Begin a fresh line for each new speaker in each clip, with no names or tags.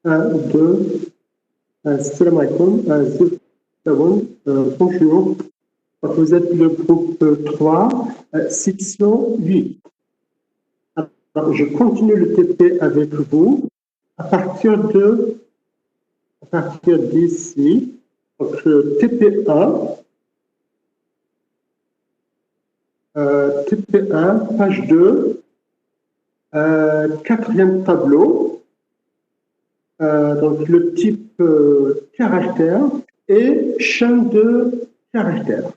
2, salam alaikum, bonjour. Vous êtes le groupe 3, section 8. Alors, je continue le TP avec vous à partir d'ici, donc TP1, page 2, quatrième tableau, donc le type caractère et chaîne de caractères.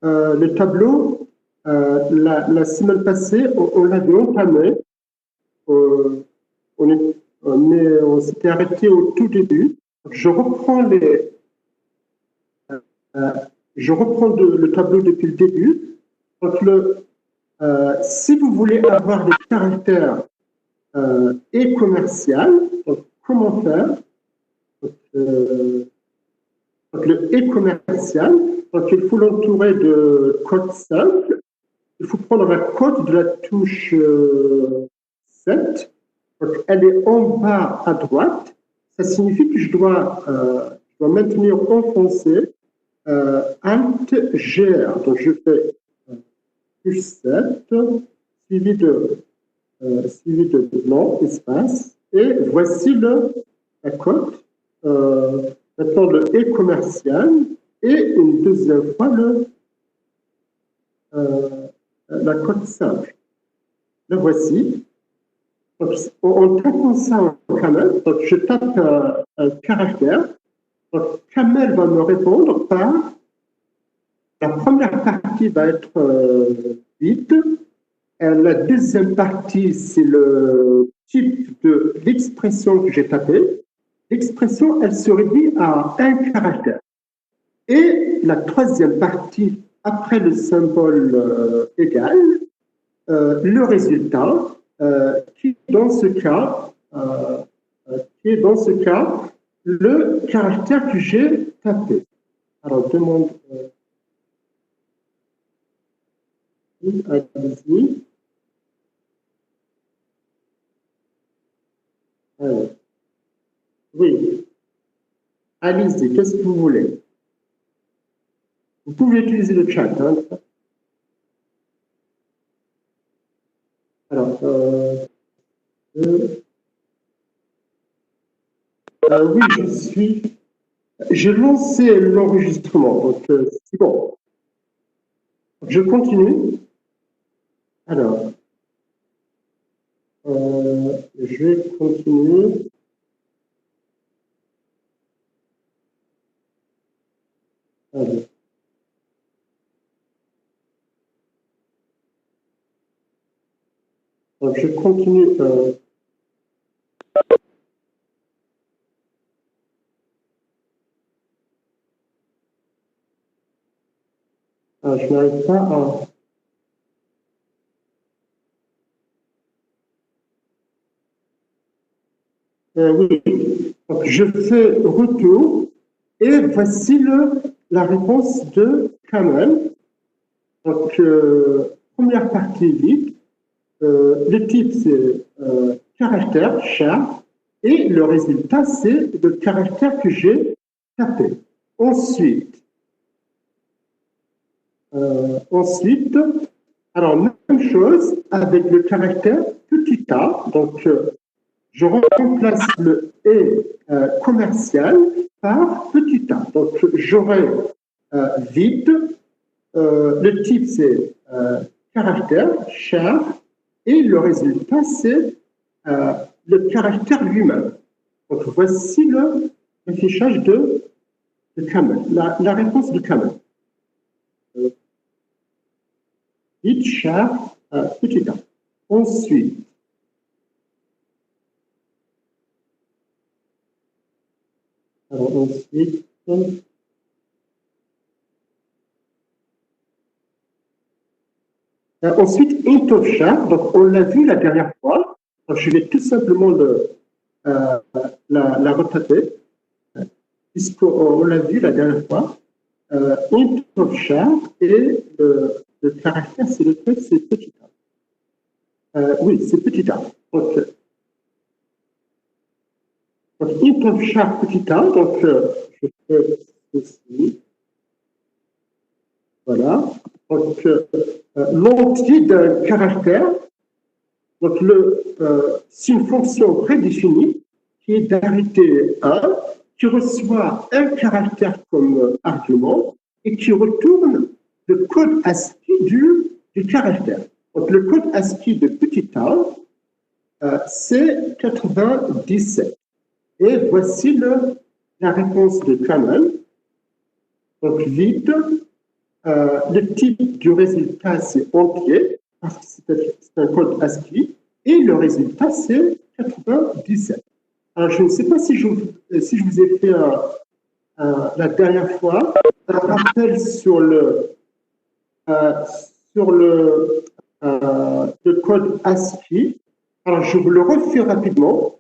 Le tableau, la semaine passée, on l'avait entamé, mais on s'était arrêté au tout début. Je reprends le tableau depuis le début. Donc si vous voulez avoir des caractères et commercial, donc comment faire? Donc le et commercial, donc il faut l'entourer de code simple. Il faut prendre la cote de la touche 7. Donc elle est en bas à droite. Ça signifie que je dois maintenir enfoncé Alt GR. Donc je fais touche 7 suivi de blanc, espace, et voici la cote. Maintenant le et commercial, et une deuxième fois la cote simple. Le voici. Donc, en tapant ça en camel, donc je tape un caractère. Donc camel va me répondre par la première partie va être vide. La deuxième partie, c'est le type de l'expression que j'ai tapée. L'expression, elle se réduit à un caractère. Et la troisième partie, après le symbole égal, le résultat, qui est dans ce cas, le caractère que j'ai tapé. Alors, demande. Allez-y. Oui. Allez-y, qu'est-ce que vous voulez? Vous pouvez utiliser le chat. Hein. Alors, oui, j'ai lancé l'enregistrement, donc c'est bon. Je continue. Alors, je vais continuer. Allez. Donc, je continue. Je n'arrive pas à... oui, donc je fais retour et voici la réponse de Kamel. Donc, première partie vide, le type c'est caractère, char, et le résultat c'est le caractère que j'ai tapé. Ensuite, alors même chose avec le caractère petit a, donc je remplace le et commercial par petit a. Donc j'aurai vide, le type c'est caractère, char, et le résultat c'est le caractère lui-même. Donc voici l'affichage de Kamel, la réponse de Kamel. Vide, char, petit a. Ensuite, ensuite, int of char, donc on l'a vu la dernière fois. Donc je vais tout simplement la retaper, puisqu'on l'a vu la dernière fois. Int of char et le caractère, c'est le texte, c'est petit a. Oui, c'est petit a. Donc, int of char petit a, donc je fais ceci. Voilà. Donc, l'entier d'un caractère, donc c'est une fonction prédéfinie qui est d'arrêté 1, qui reçoit un caractère comme argument et qui retourne le code ASCII du caractère. Donc, le code ASCII de petit a, c'est 97. Et voici la réponse de Kamel. Donc, vide. Le type du résultat, c'est entier, parce que c'est un code ASCII, et le résultat, c'est 97. Alors, je ne sais pas si je vous ai fait la dernière fois un rappel sur le code ASCII. Alors, je vous le refais rapidement.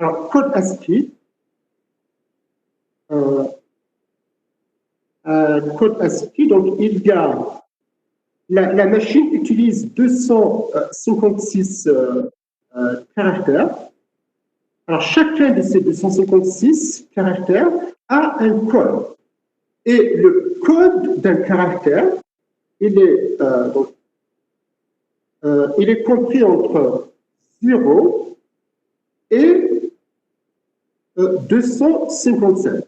Alors, code ASCII, code ASCII, donc il y a la machine utilise 256 caractères. Alors, chacun de ces 256 caractères a un code. Et le code d'un caractère, il est compris entre 0 et 255.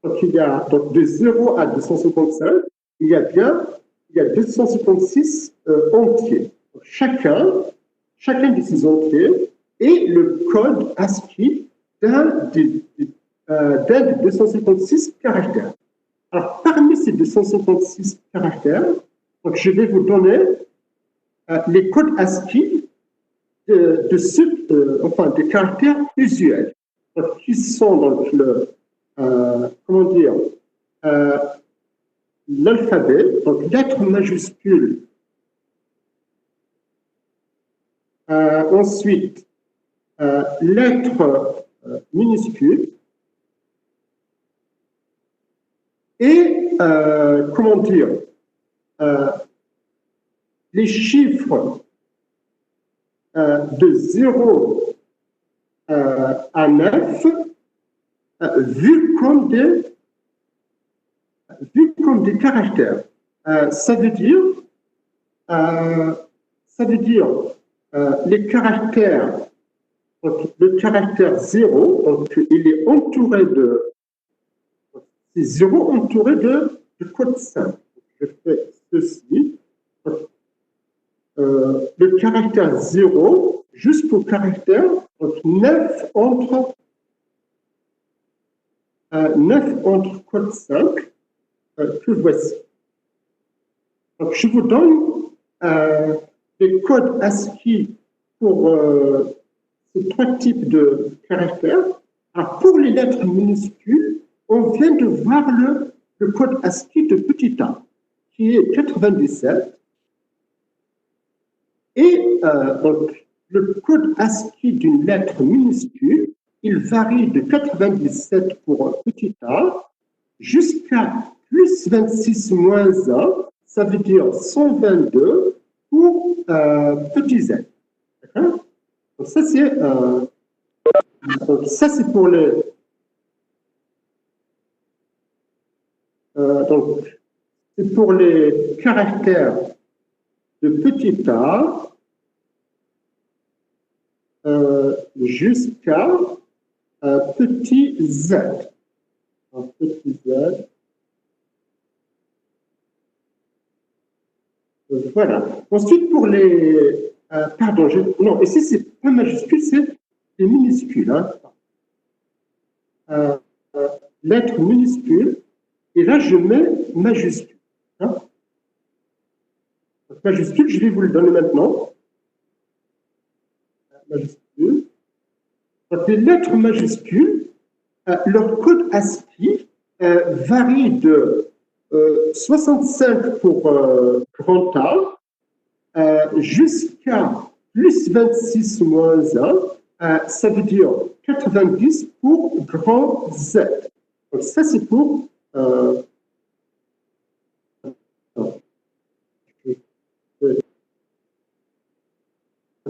Donc, il y a donc de 0 à 255, il y a 256 entiers. Donc, chacun de ces entiers est le code ASCII d'un des 256 caractères. Alors, parmi ces 256 caractères, donc, je vais vous donner les codes ASCII des caractères usuels, donc, qui sont donc l'alphabet, donc lettres majuscules, ensuite lettres minuscules, et les chiffres de 0 à 9 vus comme des caractères. Ça veut dire les caractères, donc le caractère 0, donc il est entouré de, c'est 0 entouré de code 5. Je fais ceci. Le caractère 0 jusqu'au caractère, donc 9 entre code 5 que voici. Donc, je vous donne les codes ASCII pour ces trois types de caractères. Alors, pour les lettres minuscules, on vient de voir le code ASCII de petit a, qui est 97. Et donc, le code ASCII d'une lettre minuscule, il varie de 97 pour petit a jusqu'à plus 26 moins 1, ça veut dire 122 pour petit z. Donc ça, c'est pour les... donc, c'est pour les caractères de petit a jusqu'à petit z. Petit z. Voilà. Ensuite, pour les... pardon, non, ici, c'est pas majuscule, c'est des minuscules. Hein. Lettres minuscules, et là, je mets majuscule. Hein. Donc, majuscule, je vais vous le donner maintenant. Majuscule. Donc, les lettres majuscules, leur code ASCII varie de 65 pour grand A jusqu'à plus 26 moins 1, ça veut dire 90 pour grand Z. Donc ça, c'est pour...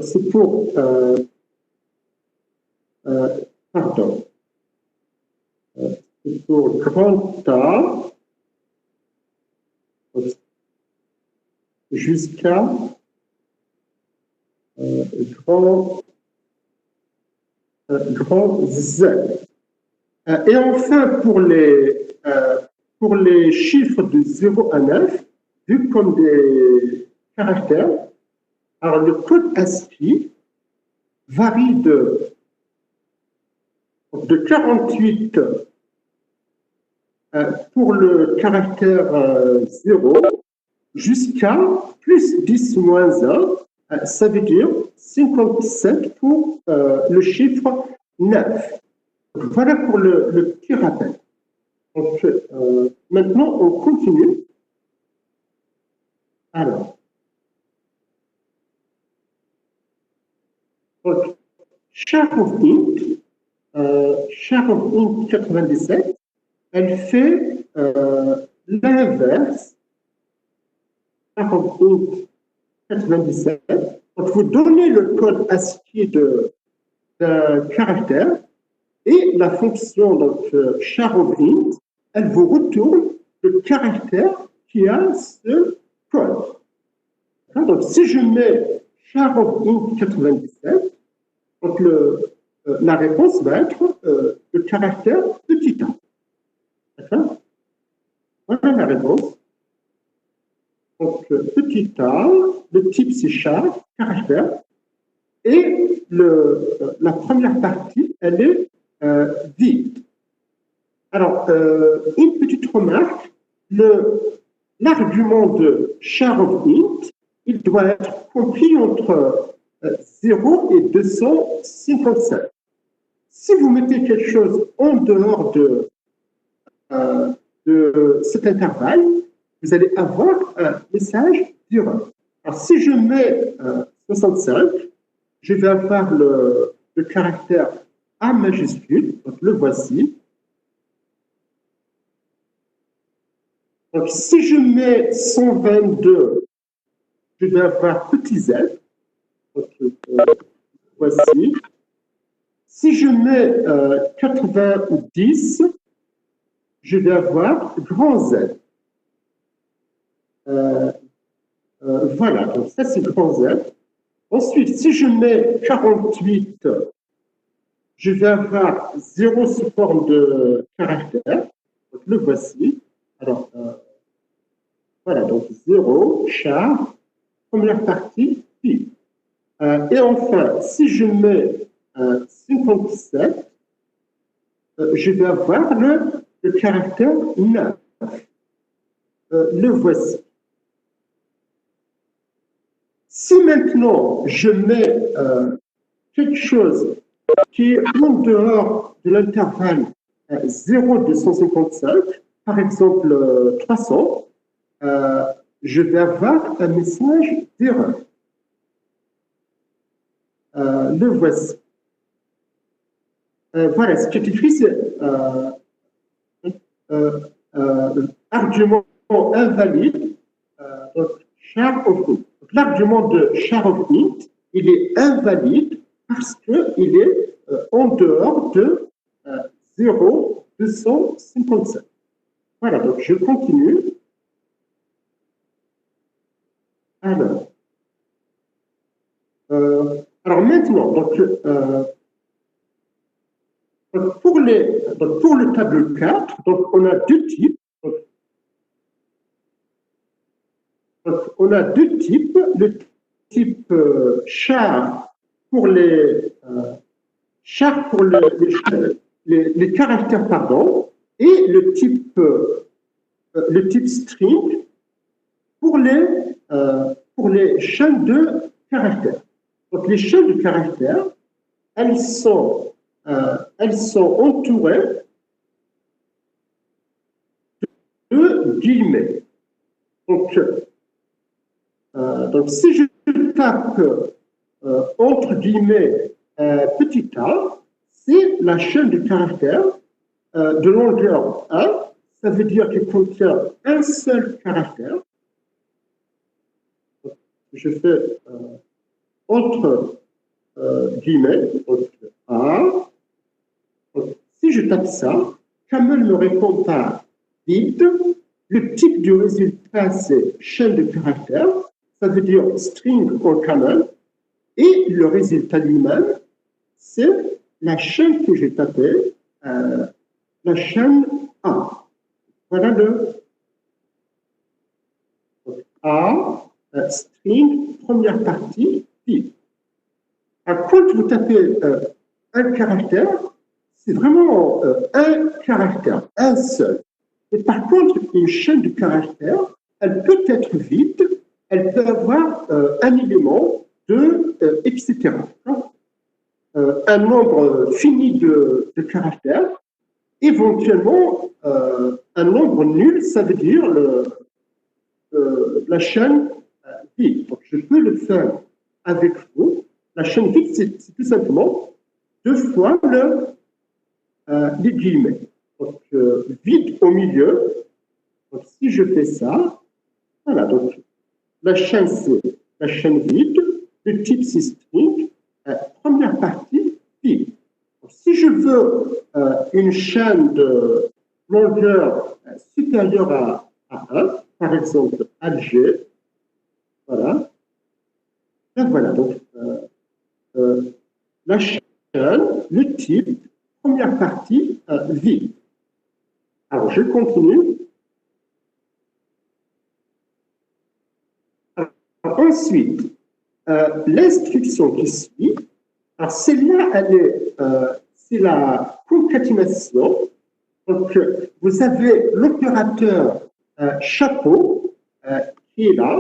c'est pour, pardon, c'est pour grand A jusqu'à grand Z. Et enfin, pour les chiffres de 0 à 9, vus comme des caractères, alors le code ASCII varie de 48 pour le caractère 0 jusqu'à plus 10 moins 1, ça veut dire 57 pour le chiffre 9. Donc, voilà pour le petit rappel. Donc, maintenant, on continue. Alors, donc, char of int 97, elle fait l'inverse. Char of int 97. Donc, vous donnez le code ASCII d'un caractère et la fonction donc, char of int, elle vous retourne le caractère qui a ce code. Donc, si je mets char of int 97, donc la réponse va être le caractère petit a. D'accord? Voilà la réponse. Donc, petit a, le type c'est char, caractère, et la première partie, elle est vide. Alors, une petite remarque, l'argument de char of int, il doit être compris entre 0 et 255. Si vous mettez quelque chose en dehors de cet intervalle, vous allez avoir un message d'erreur. Alors, si je mets 65, je vais avoir le caractère A majuscule, donc le voici. Donc, si je mets 122, je vais avoir petit z. Donc, voici. Si je mets 90, je vais avoir grand Z. Voilà, donc ça c'est grand Z. Ensuite, si je mets 48, je vais avoir 0 sous forme de caractère. Donc, le voici. Alors, voilà, donc 0, char, première partie, pi. Et enfin, si je mets 57, je vais avoir le caractère 9. Le voici. Si maintenant je mets quelque chose qui est en dehors de l'intervalle 0,255, par exemple 300, je vais avoir un message d'erreur. Le voici. Voilà, ce qui est écrit, c'est argument invalide, donc char of int. L'argument de char of int, il est invalide parce qu'il est en dehors de 0,255. Voilà, donc je continue. Alors maintenant, donc, pour le tableau 4, donc on a deux types. Donc, on a deux types. Le type char pour les caractères, pardon, et le type string pour les chaînes de caractères. Donc, les chaînes de caractères, elles sont entourées de guillemets. Donc, si je tape entre guillemets petit a, c'est la chaîne de caractères de longueur 1. Ça veut dire qu'il contient un seul caractère. Je fais entre guillemets, donc A. Donc, si je tape ça, Camel me répond par vide. Le type du résultat, c'est chaîne de caractères. Ça veut dire string or camel. Et le résultat lui-même, c'est la chaîne que j'ai tapée, la chaîne A. Voilà le A, string, première partie, vide. Quand vous tapez un caractère, c'est vraiment un caractère, un seul. Et par contre, une chaîne de caractères, elle peut être vide, elle peut avoir un élément de etc. Un nombre fini de caractères, éventuellement un nombre nul, ça veut dire la chaîne vide. Donc je peux le faire avec vous. La chaîne vide, c'est tout simplement 2 fois les guillemets. Donc, vide au milieu. Donc, si je fais ça, voilà. Donc, la chaîne, c'est la chaîne vide. Le type, c'est string. Première partie, vide. Donc, si je veux une chaîne de longueur supérieure à 1, par exemple, Alger, voilà. Et voilà. Donc, la chaîne, le type, première partie, vide. Alors, je continue. Alors, ensuite, l'instruction qui suit, alors celle-là, c'est la concaténation. Donc, vous avez l'opérateur chapeau qui est là.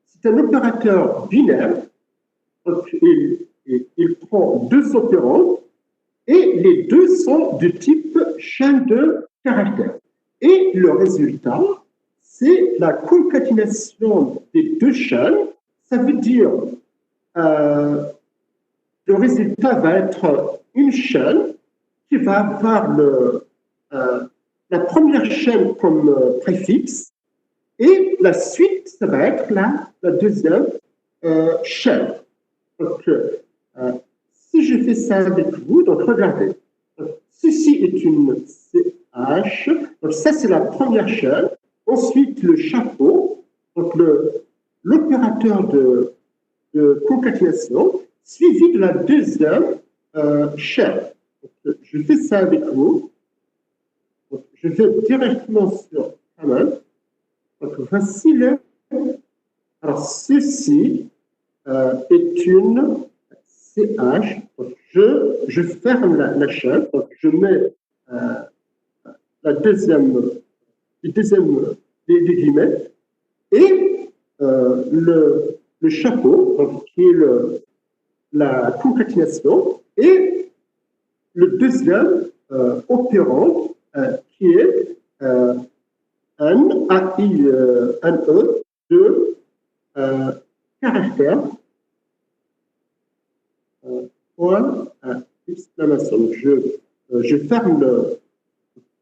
C'est un opérateur binaire. Donc, il prend 2 opérands et les 2 sont de type chaîne de caractères. Et le résultat, c'est la concaténation des 2 chaînes. Ça veut dire le résultat va être une chaîne qui va avoir la première chaîne comme préfixe et la suite, ça va être la deuxième chaîne. Donc, si je fais ça avec vous, donc regardez, ceci est une CH, donc ça c'est la première chaîne, ensuite le chapeau, donc l'opérateur de concaténation, suivi de la deuxième chaîne. Donc, je fais ça avec vous, donc, je vais directement sur Camel, donc voici le, alors ceci est une CH, donc je ferme la chaîne, donc je mets la deuxième, les guillemets, et le chapeau, donc, qui est la concaténation, et le deuxième opérand qui est un E de caractère point exclamation. Donc, je ferme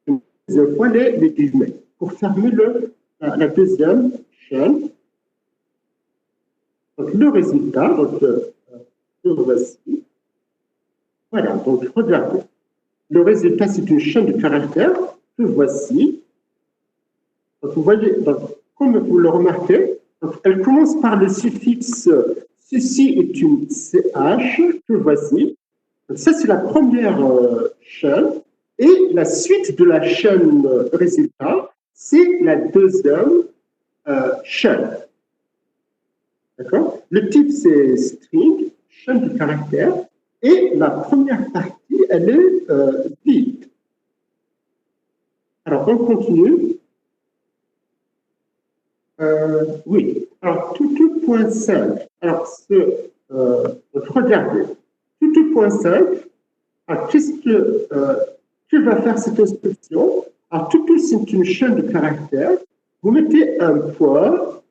une deuxième fois les guillemets pour fermer la deuxième chaîne. Donc, le résultat, donc, le voici. Voilà, donc regardez. Le résultat, c'est une chaîne de caractères que voici. Donc, vous voyez, donc, comme vous le remarquez, donc, elle commence par le suffixe ceci est une CH que voici. Donc, ça, c'est la première chaîne. Et la suite de la chaîne résultat, c'est la deuxième chaîne. D'accord? Le type, c'est string, chaîne de caractères. Et la première partie, elle est vide. Alors, on continue. Oui. Alors, tutu.5. Alors, regardez. Tutu.5. Alors, qu'est-ce que va faire cette instruction? Alors, tutu, c'est une chaîne de caractères. Vous mettez un point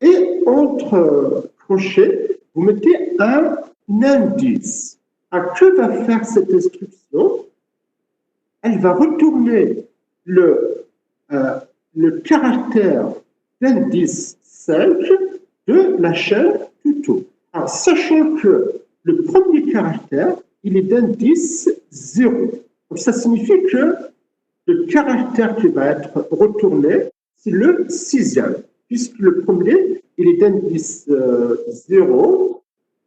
et entre crochets, vous mettez un indice. Alors, que va faire cette instruction? Elle va retourner le caractère d'indice 5 de la chaîne tutu. Alors, sachant que le premier caractère, il est d'indice 0. Donc, ça signifie que le caractère qui va être retourné, c'est le 6e, puisque le premier, il est d'indice 0.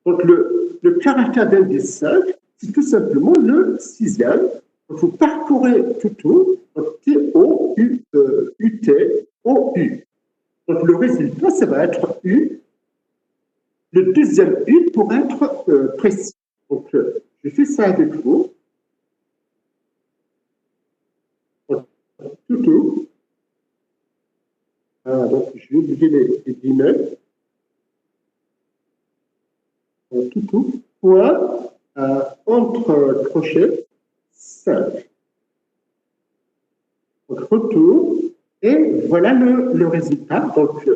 Donc, le caractère d'indice 5, c'est tout simplement le 6e. Donc, vous parcourez tout, donc T-O-U-T, O-U. Donc, le résultat, ça va être U. Le deuxième U pour être précis. Donc, je fais ça avec vous. Tout. Donc, je vais oublier les guillemets. Tout. Point, entre crochets, 5. Donc, retour. Et voilà le résultat. Donc,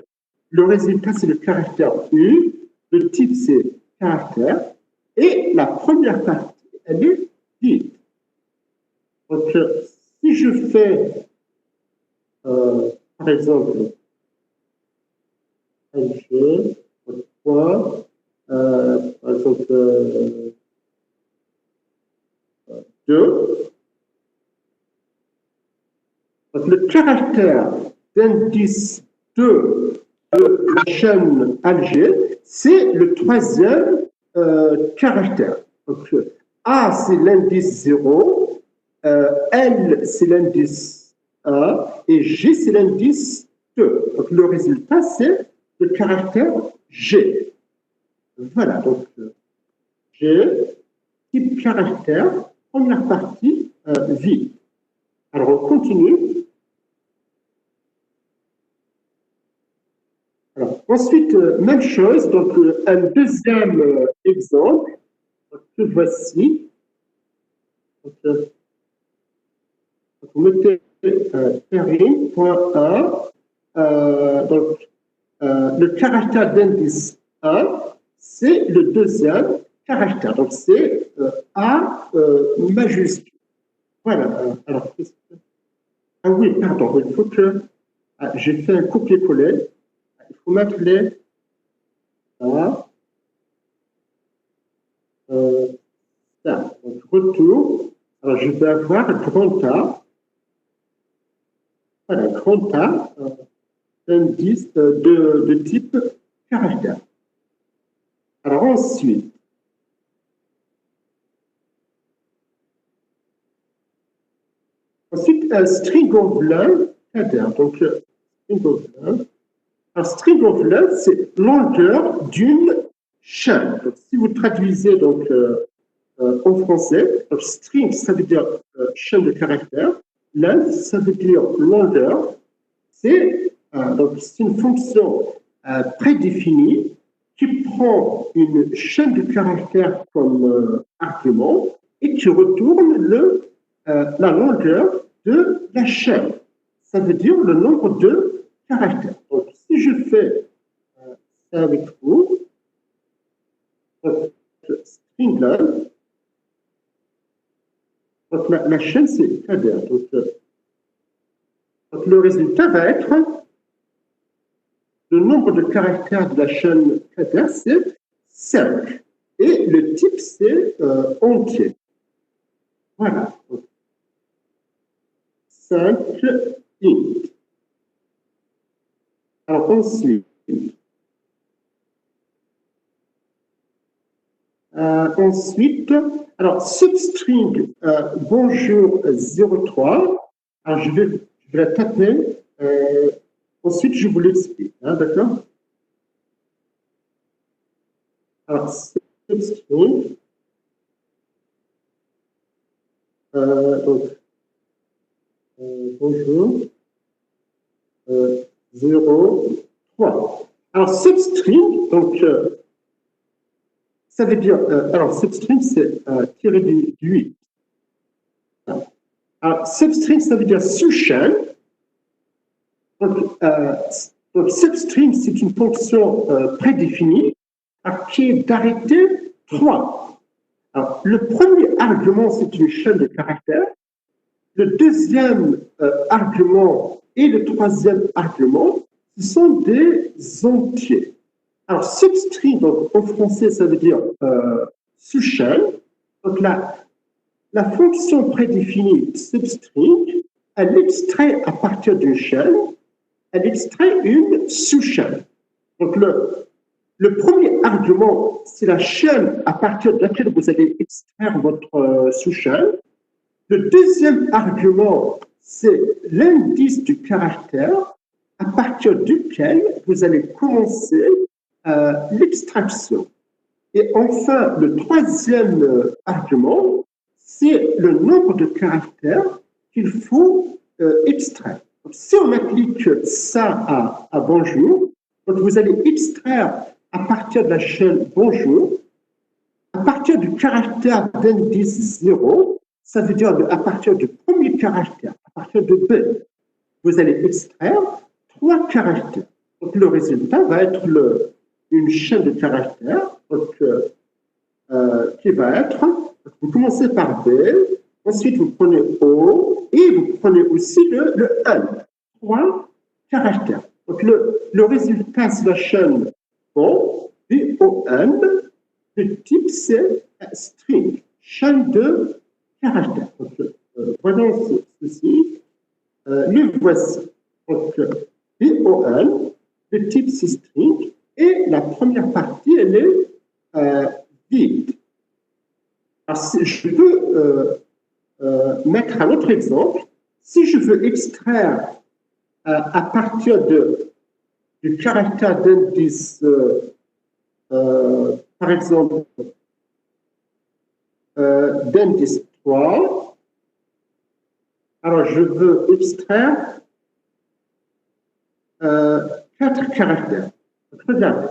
le résultat, c'est le caractère U. Le type, c'est caractère. Et la première partie, elle est vide. Donc, si je fais, par exemple, LG, point, par exemple, 2. Donc, le caractère d'indice 2 de la chaîne Alger, c'est le troisième caractère. Donc, A, c'est l'indice 0, L, c'est l'indice 1, et G, c'est l'indice 2. Donc, le résultat, c'est le caractère G. Voilà, donc G, type caractère, première partie, vide. Alors, on continue. Alors, ensuite, même chose, donc un deuxième exemple que voici. Donc, vous mettez Perrine.1, donc le caractère d'indice 1, c'est le deuxième caractère, donc c'est A majuscule. Voilà, alors, ah oui, pardon, il faut que j'ai fait un copier-coller. Il faut mettre les A, ça. Donc, retour. Alors, je vais avoir grand A. Voilà, grand A, indice de type caractère. Alors, ensuite, un string of length, donc string of length. Un string of length, c'est longueur d'une chaîne. Donc, si vous traduisez donc, en français, donc, string, ça veut dire chaîne de caractères. Length, ça veut dire longueur. C'est une fonction prédéfinie qui prend une chaîne de caractères comme argument et qui retourne la longueur de la chaîne. Ça veut dire le nombre de caractères. Donc, si je fais ça avec vous, donc, string length, donc la chaîne c'est KDR. Donc, le résultat va être le nombre de caractères de la chaîne KDR, c'est 5. Et le type c'est entier. Voilà. Donc, 5 int. Alors ensuite, alors substring bonjour 03. Alors je vais la taper. Ensuite, je vous l'explique. Hein, d'accord? Alors substring. Donc, bonjour 03. Alors substring, donc ça veut dire, alors substring c'est tiré du 8. Alors substring ça veut dire sous-chaîne. Donc substring c'est une fonction prédéfinie qui est d'arrêté 3. Alors le premier argument c'est une chaîne de caractères. Le deuxième argument et le troisième argument, ce sont des entiers. Alors, substring, donc, en français, ça veut dire sous-shell. Donc, la fonction prédéfinie substring, elle extrait à partir d'une shell, elle extrait une sous-shell. Donc, le premier argument, c'est la shell à partir de laquelle vous allez extraire votre sous-shell. Le deuxième argument, c'est l'indice du caractère à partir duquel vous allez commencer l'extraction. Et enfin, le troisième argument, c'est le nombre de caractères qu'il faut extraire. Donc, si on applique ça à bonjour, donc vous allez extraire à partir de la chaîne bonjour, à partir du caractère d'indice 0, ça veut dire à partir du premier caractère, à partir de B, vous allez extraire 3 caractères. Donc le résultat va être une chaîne de caractères donc, qui va être, vous commencez par B, ensuite vous prenez O et vous prenez aussi le N, 3 caractères. Donc le résultat, c'est la chaîne O, B-O-N, le type c'est string, chaîne de caractères. Donc, voyons ceci. Le voici. Donc, B-O-N, le type c'est string, et la première partie, elle est vide. Alors, si je veux mettre un autre exemple. Si je veux extraire à partir du caractère d'indice, par exemple, d'indice 3, alors je veux extraire 4 caractères. Regardez.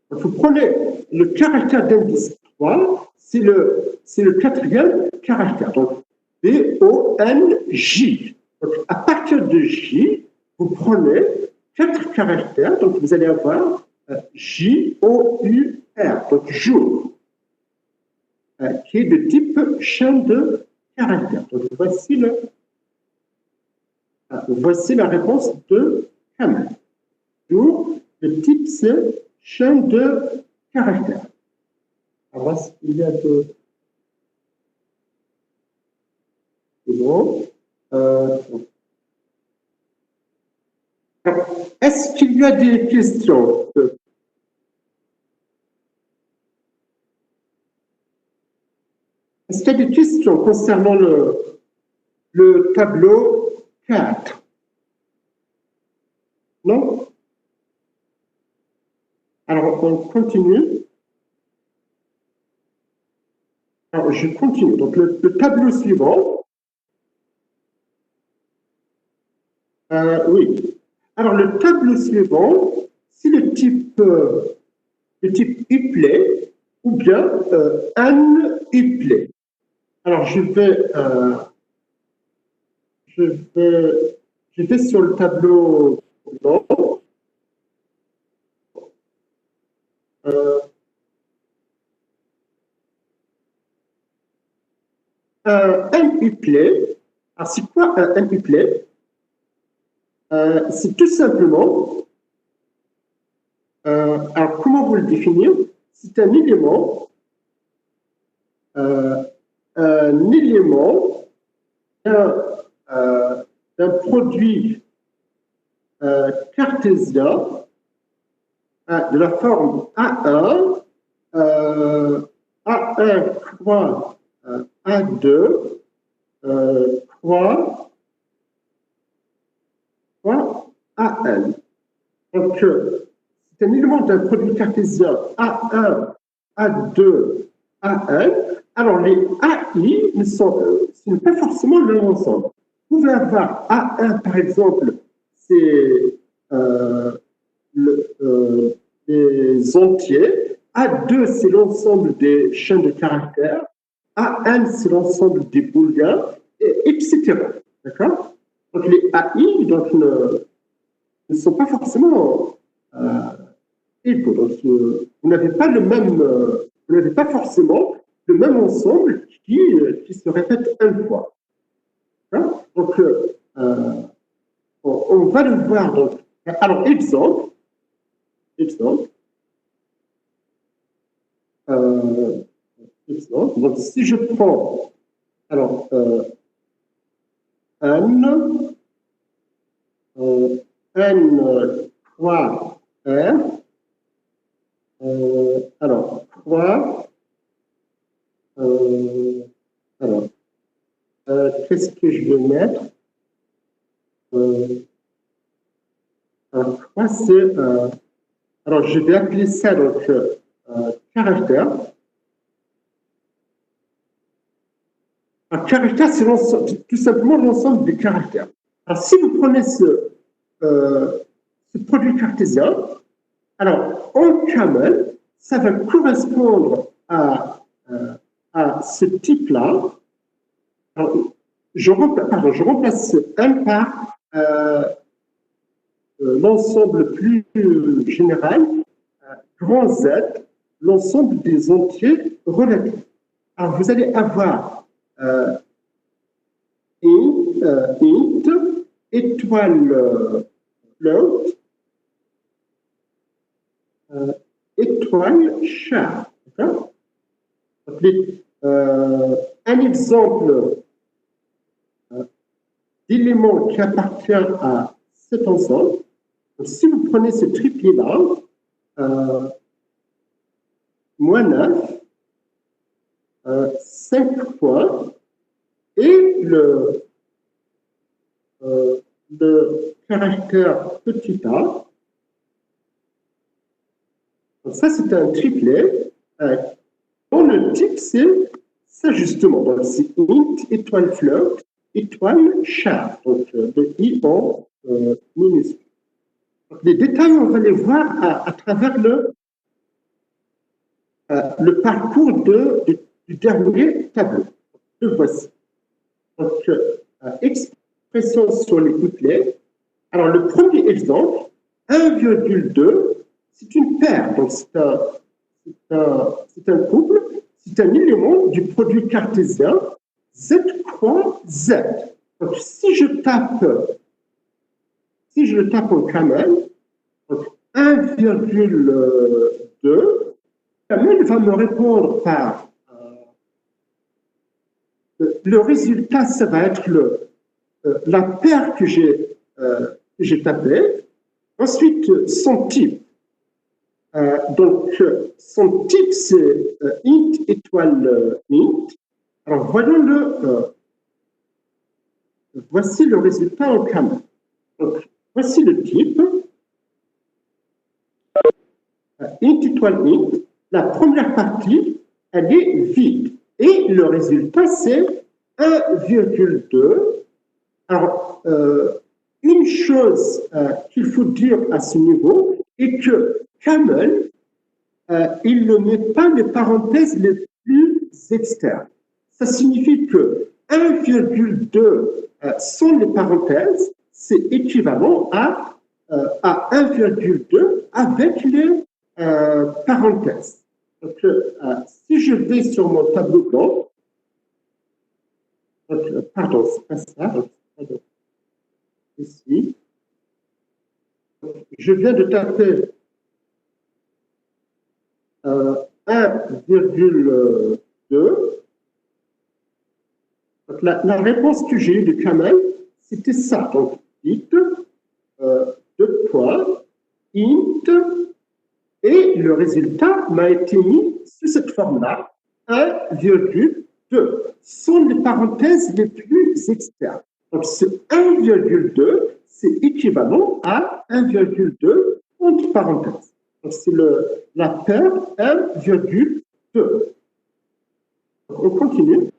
Vous prenez le caractère d'indice 3, c'est le quatrième caractère, donc B-O-N-J. Donc à partir de J, vous prenez 4 caractères, donc vous allez avoir J-O-U-R, donc jour, qui est de type chaîne de caractères. Donc voici la réponse de Kamel. Jour, le type c'est chaîne de caractères. Alors, est-ce qu'il y a de... C'est bon. Est-ce qu'il y a des questions? Est-ce qu'il y a des questions concernant le tableau 4? Non? Alors, on continue. Alors, je continue. Donc, le tableau suivant. Oui. Alors, le tableau suivant, c'est le type Uplay ou bien Uplay. Alors, je vais sur le tableau suivant. Un Uplay. Alors, c'est quoi un Uplay? C'est tout simplement, alors comment vous le définir? C'est un élément d'un produit cartésien de la forme A1, A1 croix A2 croix AN. Donc, c'est un élément d'un produit cartésien A1, A2, AN. Alors, les AI ce n'est pas forcément le même ensemble. Vous pouvez avoir A1, par exemple, c'est les entiers. A2, c'est l'ensemble des chaînes de caractères. AN, c'est l'ensemble des booléens, etc. D'accord? Donc, les AI donc, ne sont pas forcément égaux. Donc, vous n'avez pas vous n'avez pas forcément le même ensemble qui se répète une fois. Hein? Donc, on va le voir. Donc, alors, exemple, exemple. Exemple. Donc, si je prends, alors, N, N croix R, alors, croix, alors, qu'est-ce que je vais mettre? Croix, c'est, alors, je vais appeler ça, donc, caractère. Un caractère, c'est tout simplement l'ensemble des caractères. Alors, si vous prenez ce produit cartésien, alors, en camel, ça va correspondre à ce type-là. Je remplace N par l'ensemble plus général, grand Z, l'ensemble des entiers relatifs. Alors, vous allez avoir int, étoile float, étoile char. Un exemple d'élément qui appartient à cet ensemble. Donc, si vous prenez ce triplé-là, moins 9, 5 points, et le caractère petit a. Donc ça, c'est un triplet. Dont le type, c'est ça justement. Donc, c'est int, étoile float, étoile char. Donc, de i en minuscule. Donc, les détails, on va les voir à travers le parcours du dernier tableau. Le voici. Donc, expression sur les couplets. Alors, le premier exemple, 1,2, c'est une paire. Donc, c'est un couple, c'est un élément du produit cartésien Z croix Z. Donc, si je le tape en camel, 1,2, camel va me répondre par le résultat, ça va être la paire que j'ai tapée. Ensuite, son type. Donc, son type, c'est int étoile int. Alors, voyons-le. Voici le résultat en camel. Donc, voici le type. Int étoile int. La première partie, elle est vide. Et le résultat, c'est 1,2. Alors, une chose qu'il faut dire à ce niveau est que camel, il ne met pas les parenthèses les plus externes. Ça signifie que 1,2 sans les parenthèses, c'est équivalent à 1,2 avec les parenthèses. Donc, si je vais sur mon tableau blanc, pardon, c'est pas ça, ici, je viens de taper 1,2. La réponse que j'ai eue de Camel, c'était ça. Donc, it, 2 points, int, et le résultat m'a été mis sous cette forme-là, 1,2, sans les parenthèses les plus externes. Donc, ce 1,2, c'est équivalent à 1,2 entre parenthèses. Donc, c'est la paire 1,2. On continue.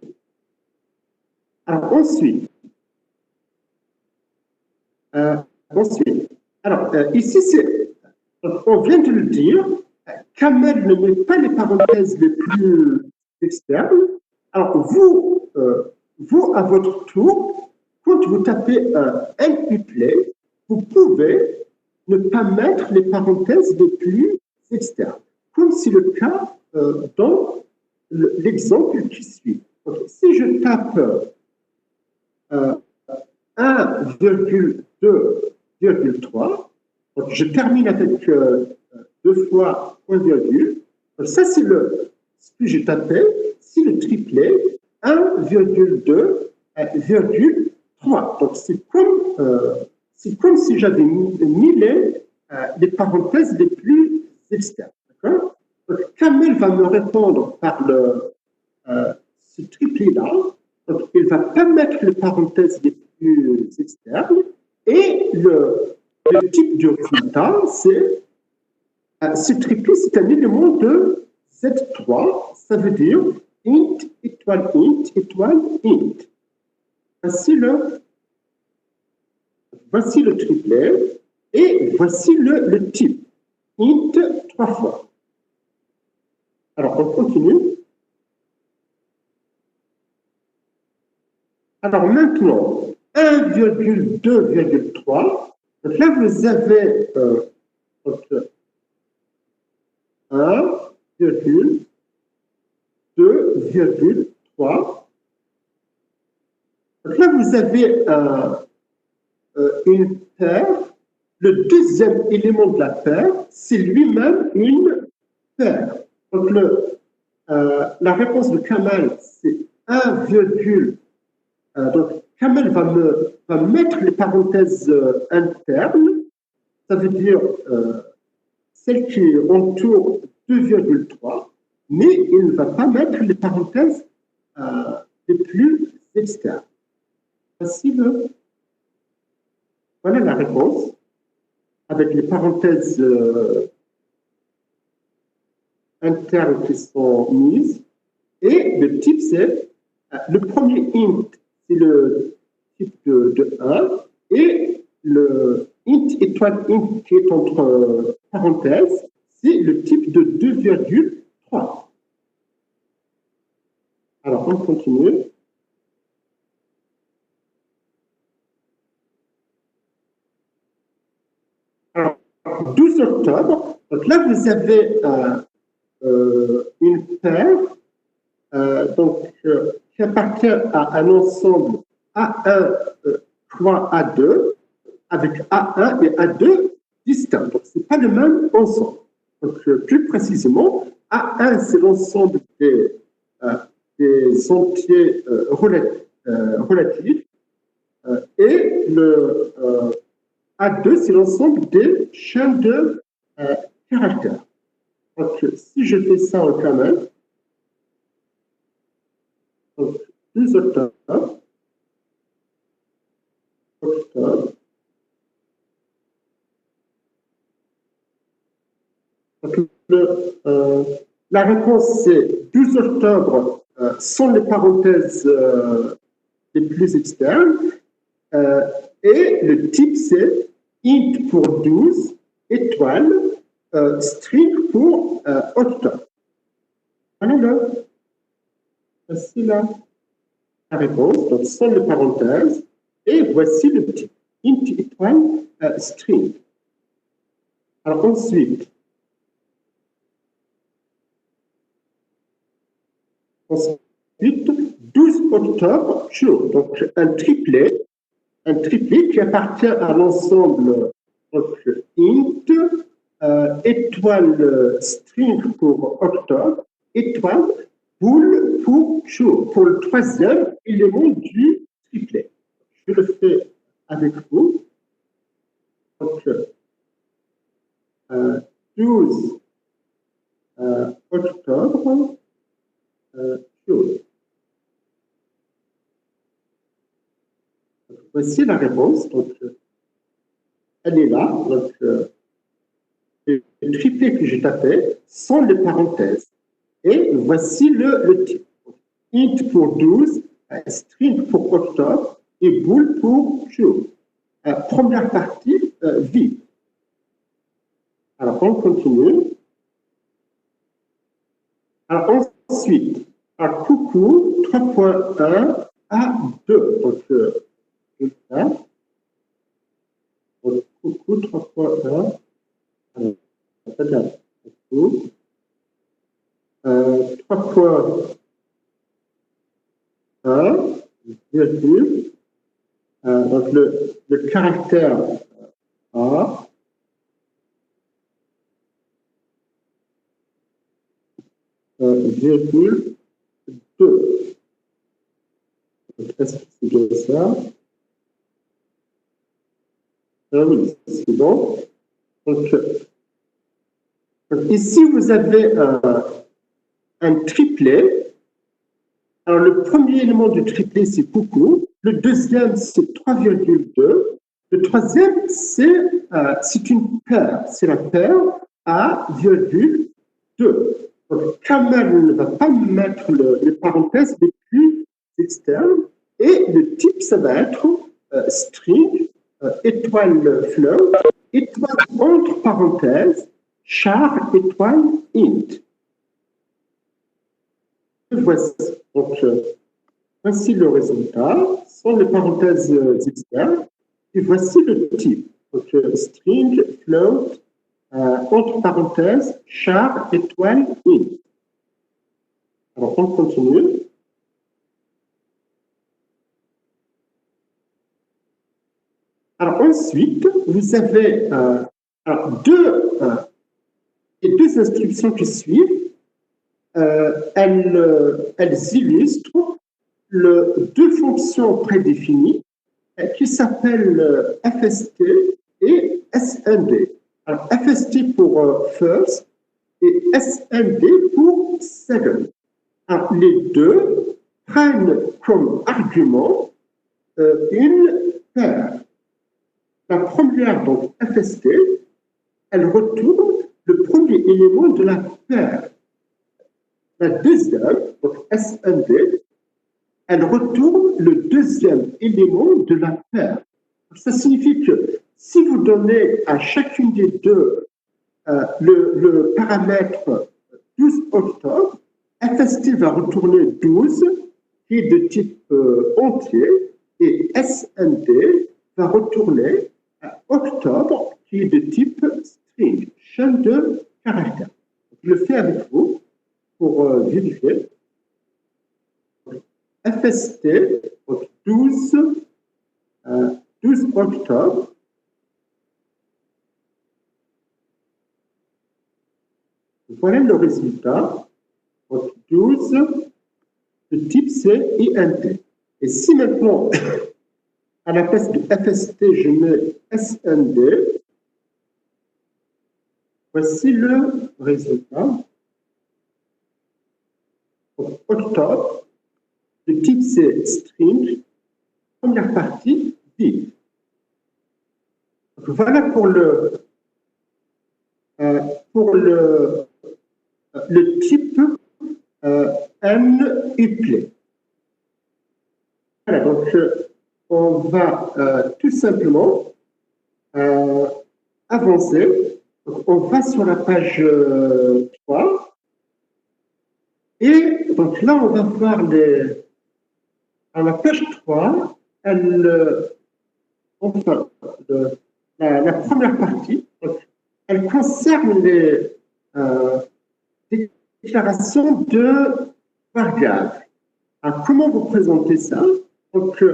Alors, ensuite, alors, ici, on vient de le dire, Camel ne met pas les parenthèses les plus externes. Alors, vous, à votre tour, quand vous tapez un N-play, vous pouvez ne pas mettre les parenthèses les plus externes, comme c'est le cas dans l'exemple qui suit. Donc, si je tape 1,2,3, je termine avec 2 fois point virgule. Ça, c'est ce que j'ai tapé, c'est le triplet 1,2, virgule 3. Donc, c'est comme si j'avais mis les parenthèses les plus externes. D'accord? Donc, Kamel va me répondre par ce triplet-là. Donc, il ne va pas mettre les parenthèses les plus externes. Et le type de résultat, c'est ce triplet, c'est un élément de Z3. Ça veut dire int étoile int étoile int. Voici le triplet et voici le type. Int 3 fois. Alors, on continue. Alors maintenant, 1,2,3. Donc là, vous avez 1,2,3. Donc là, vous avez une paire. Le deuxième élément de la paire, c'est lui-même une paire. Donc la réponse de Kamal, c'est 1, donc Kamel va mettre les parenthèses internes, ça veut dire celle qui entoure 2,3, mais il ne va pas mettre les parenthèses les plus externes. Voilà la réponse, avec les parenthèses internes qui sont mises, et le type c'est, le premier int, c'est le type de 1, et le int étoile int qui est entre parenthèses, c'est le type de 2,3. Alors, on continue. Alors, 12 octobre, donc là, vous avez une paire qui appartient à un ensemble A1 croix A2 avec A1 et A2 distincts. Donc, ce n'est pas le même ensemble. Donc, plus précisément, A1, c'est l'ensemble des entiers relatifs et le A2, c'est l'ensemble des chaînes de caractères. Donc, si je fais ça en Kamel, donc 12 octobre, donc, la réponse, c'est 12 octobre sans les parenthèses les plus externes. Et le type, c'est int pour 12, étoile, string pour octobre. Voilà voici la réponse, donc sans les parenthèses. Et voici le type, int étoile, string. Alors ensuite, 12 octobre, sure. Donc un triplet qui appartient à l'ensemble int, étoile string pour octobre, étoile boule pour sure, pour le troisième élément du triplet. Je le fais avec vous. Donc, 12 octobre, sure. Voici la réponse. Donc, elle est là. Donc, le triplet que j'ai tapé sans les parenthèses. Et voici le type. Int pour 12, string pour octobre et boule pour jour. Première partie, vide. Alors, on continue. Alors, ensuite, à coucou 3.1 à 2. Donc, coucou 3.1. Coucou. 3.1, virgule. Donc, le caractère A. virgule 2. Est-ce que c'est bien ça? Ah oui, c'est bon. Donc, ici, vous avez un triplet. Alors, le premier élément du triplet, c'est coucou. Le deuxième, c'est 3,2. Le troisième, c'est une paire. C'est la paire A,2. Donc, Kamel ne va pas mettre les parenthèses les plus externes. Et le type, ça va être string, étoile float, étoile entre parenthèses, char, étoile int. Voici. Donc, voici le résultat, sans les parenthèses externes. Et voici le type. Donc, string, float, entre parenthèses, char, étoile, int. Alors, on continue. Alors, ensuite, vous avez les deux instructions qui suivent. Elles illustrent deux fonctions prédéfinies qui s'appellent FST et SND. Alors, FST pour first et SND pour second. Alors, les deux prennent comme argument une paire. La première, donc FST, elle retourne le premier élément de la paire. La deuxième, donc SND, elle retourne le deuxième élément de la paire. Ça signifie que si vous donnez à chacune des deux le paramètre 12 octobre, FST va retourner 12, qui est de type entier, et SND va retourner octobre, qui est de type string, chaîne de caractères. Je le fais avec vous pour vérifier. FST, donc 12 octobre. Voilà le résultat. Donc 12, le type c'est INT. Et si maintenant, à la place de FST, je mets SND, voici le résultat. Donc, octobre, le type c'est string, première partie, div. Donc, voilà pour le type NUPLE. Voilà, donc on va tout simplement avancer. Donc, on va sur la page 3. Et donc là, on va voir à la page 3, enfin, la première partie, donc, elle concerne les déclarations de variables. Alors, comment vous présentez ça? Donc,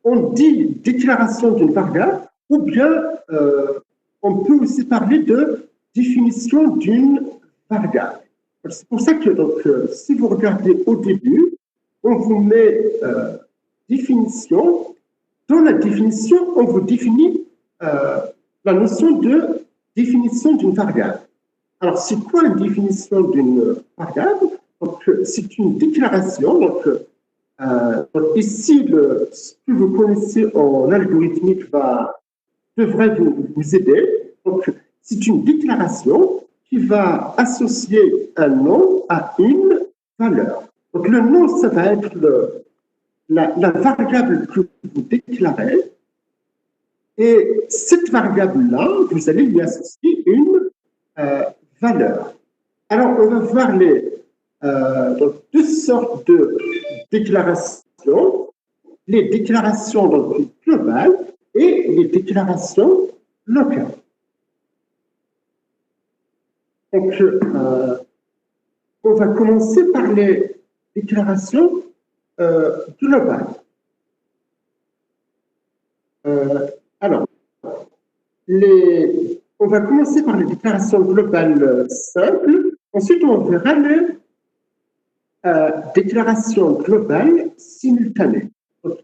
on dit déclaration d'une variable, ou bien on peut aussi parler de définition d'une variable. C'est pour ça que, donc, si vous regardez au début, on vous met définition. Dans la définition, on vous définit la notion de définition d'une variable. Alors, c'est quoi la définition d'une variable? C'est une déclaration. Donc, ici, ce que vous connaissez en algorithmique devrait vous aider. Donc, c'est une déclaration qui va associer un nom à une valeur. Donc, le nom, ça va être la variable que vous déclarez. Et cette variable-là, vous allez lui associer une valeur. Alors, on va voir donc, deux sortes de déclarations. Les déclarations donc, globales et les déclarations locales. Donc, on va commencer par les déclarations globales. Alors, on va commencer par les déclarations globales simples. Ensuite, on verra les déclarations globales simultanées. Donc,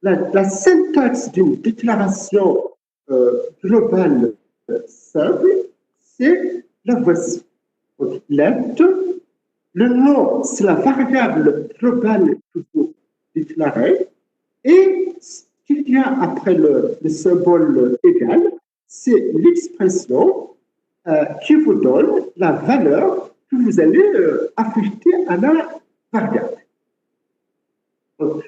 la syntaxe d'une déclaration globale simple, c'est la voici. Donc, let, le nom, c'est la variable globale que vous déclarez, et ce qu'il y a après le symbole égal, c'est l'expression qui vous donne la valeur que vous allez affecter à la variable. Donc,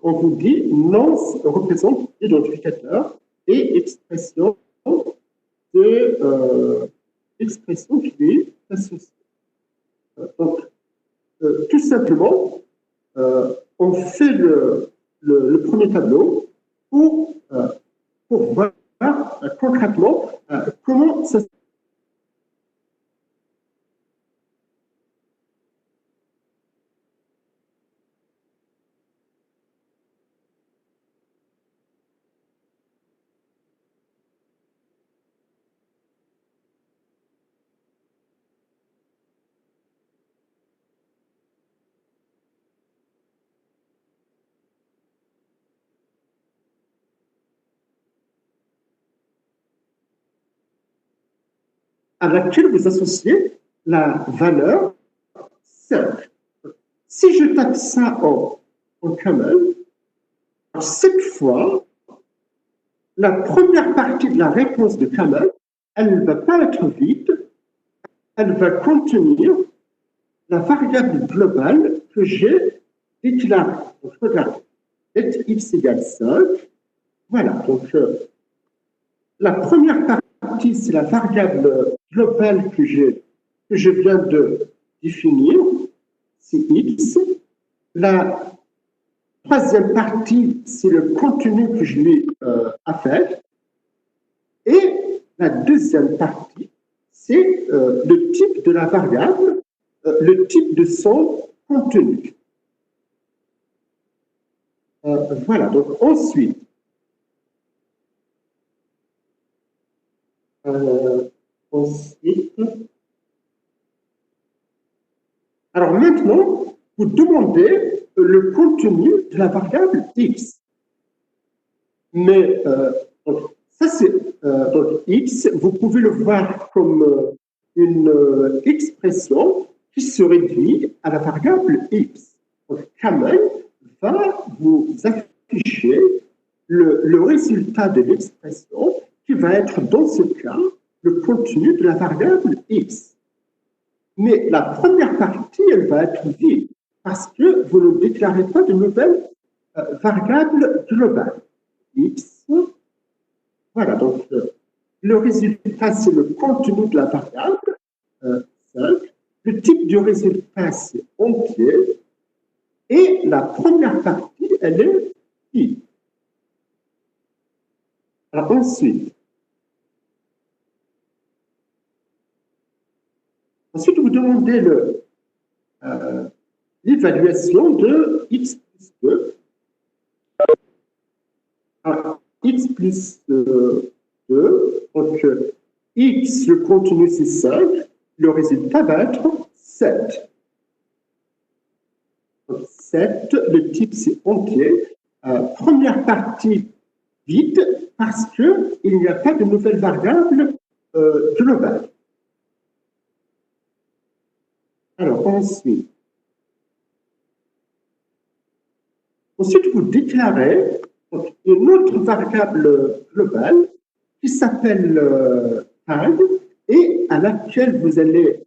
on vous dit nom représente l'identificateur et expression de l'expression qui est associée. Donc, tout simplement, on fait le premier tableau pour voir concrètement comment ça se passe. À laquelle vous associez la valeur 5. Si je tape ça en camel, cette fois, la première partie de la réponse de camel, elle ne va pas être vide, elle va contenir la variable globale que j'ai déclarée. Donc, regardez, let x égale 5. Voilà, donc la première partie, c'est la variable globale que je viens de définir, c'est x. La troisième partie, c'est le contenu que je lui ai affecté. Et la deuxième partie, c'est le type de la variable, le type de son contenu. Voilà, donc ensuite, alors maintenant, vous demandez le contenu de la variable x. Mais donc, ça c'est donc x, vous pouvez le voir comme une expression qui se réduit à la variable x. Donc Camel va vous afficher le résultat de l'expression qui va être dans ce cas le contenu de la variable x. Mais la première partie, elle va être vide parce que vous ne déclarez pas de nouvelle variable globale. X. Voilà, donc le résultat, c'est le contenu de la variable 5. Le type du résultat, c'est entier. Et la première partie, elle est vide. Alors ensuite, vous demandez l'évaluation de x plus 2. Alors, x plus 2, donc x, le contenu c'est 5, le résultat va être 7. Donc, 7, le type c'est entier. Première partie vide parce qu'il n'y a pas de nouvelle variable globale. Alors, ensuite, vous déclarez donc, une autre variable globale qui s'appelle tag et à laquelle vous allez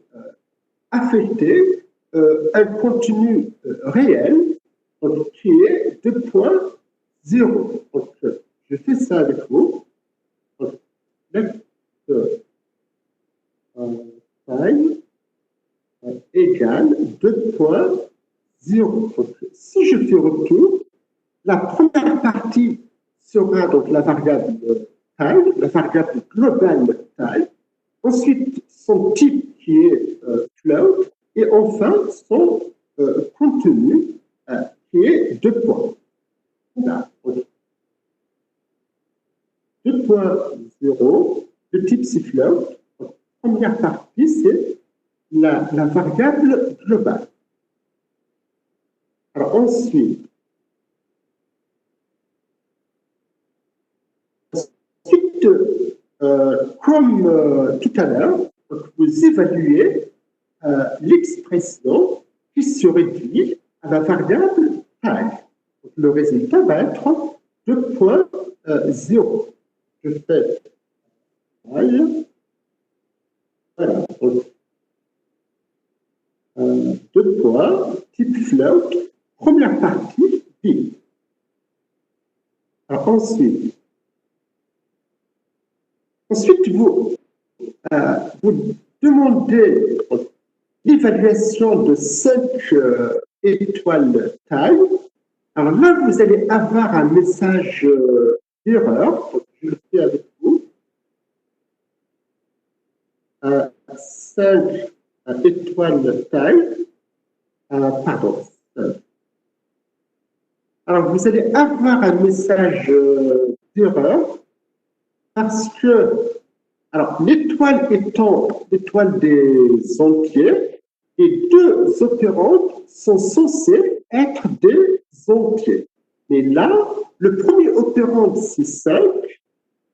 affecter un contenu réel donc, qui est 2.0. Donc, je fais ça avec vous. Donc, let time égale 2.0. Donc, si je fais retour, la première partie sera donc la variable taille, la variable globale taille, ensuite son type qui est float, et enfin son contenu qui est 2 points. Voilà. 2.0, le type c'est float. Donc, première partie c'est la variable globale. Alors ensuite, comme tout à l'heure, vous évaluez l'expression qui se réduit à la variable taille. Le résultat va être 2.0. Je fais taille. Voilà. Donc, 2 points, type float, première partie, vide. Alors ensuite, vous demandez l'évaluation de 5 étoiles taille. Alors là, vous allez avoir un message d'erreur. Je le fais avec vous. 5 étoiles taille. Pardon. Alors, vous allez avoir un message d'erreur parce que, alors, l'étoile étant l'étoile des entiers, les deux opérandes sont censées être des entiers. Mais là, le premier opérande, c'est 5,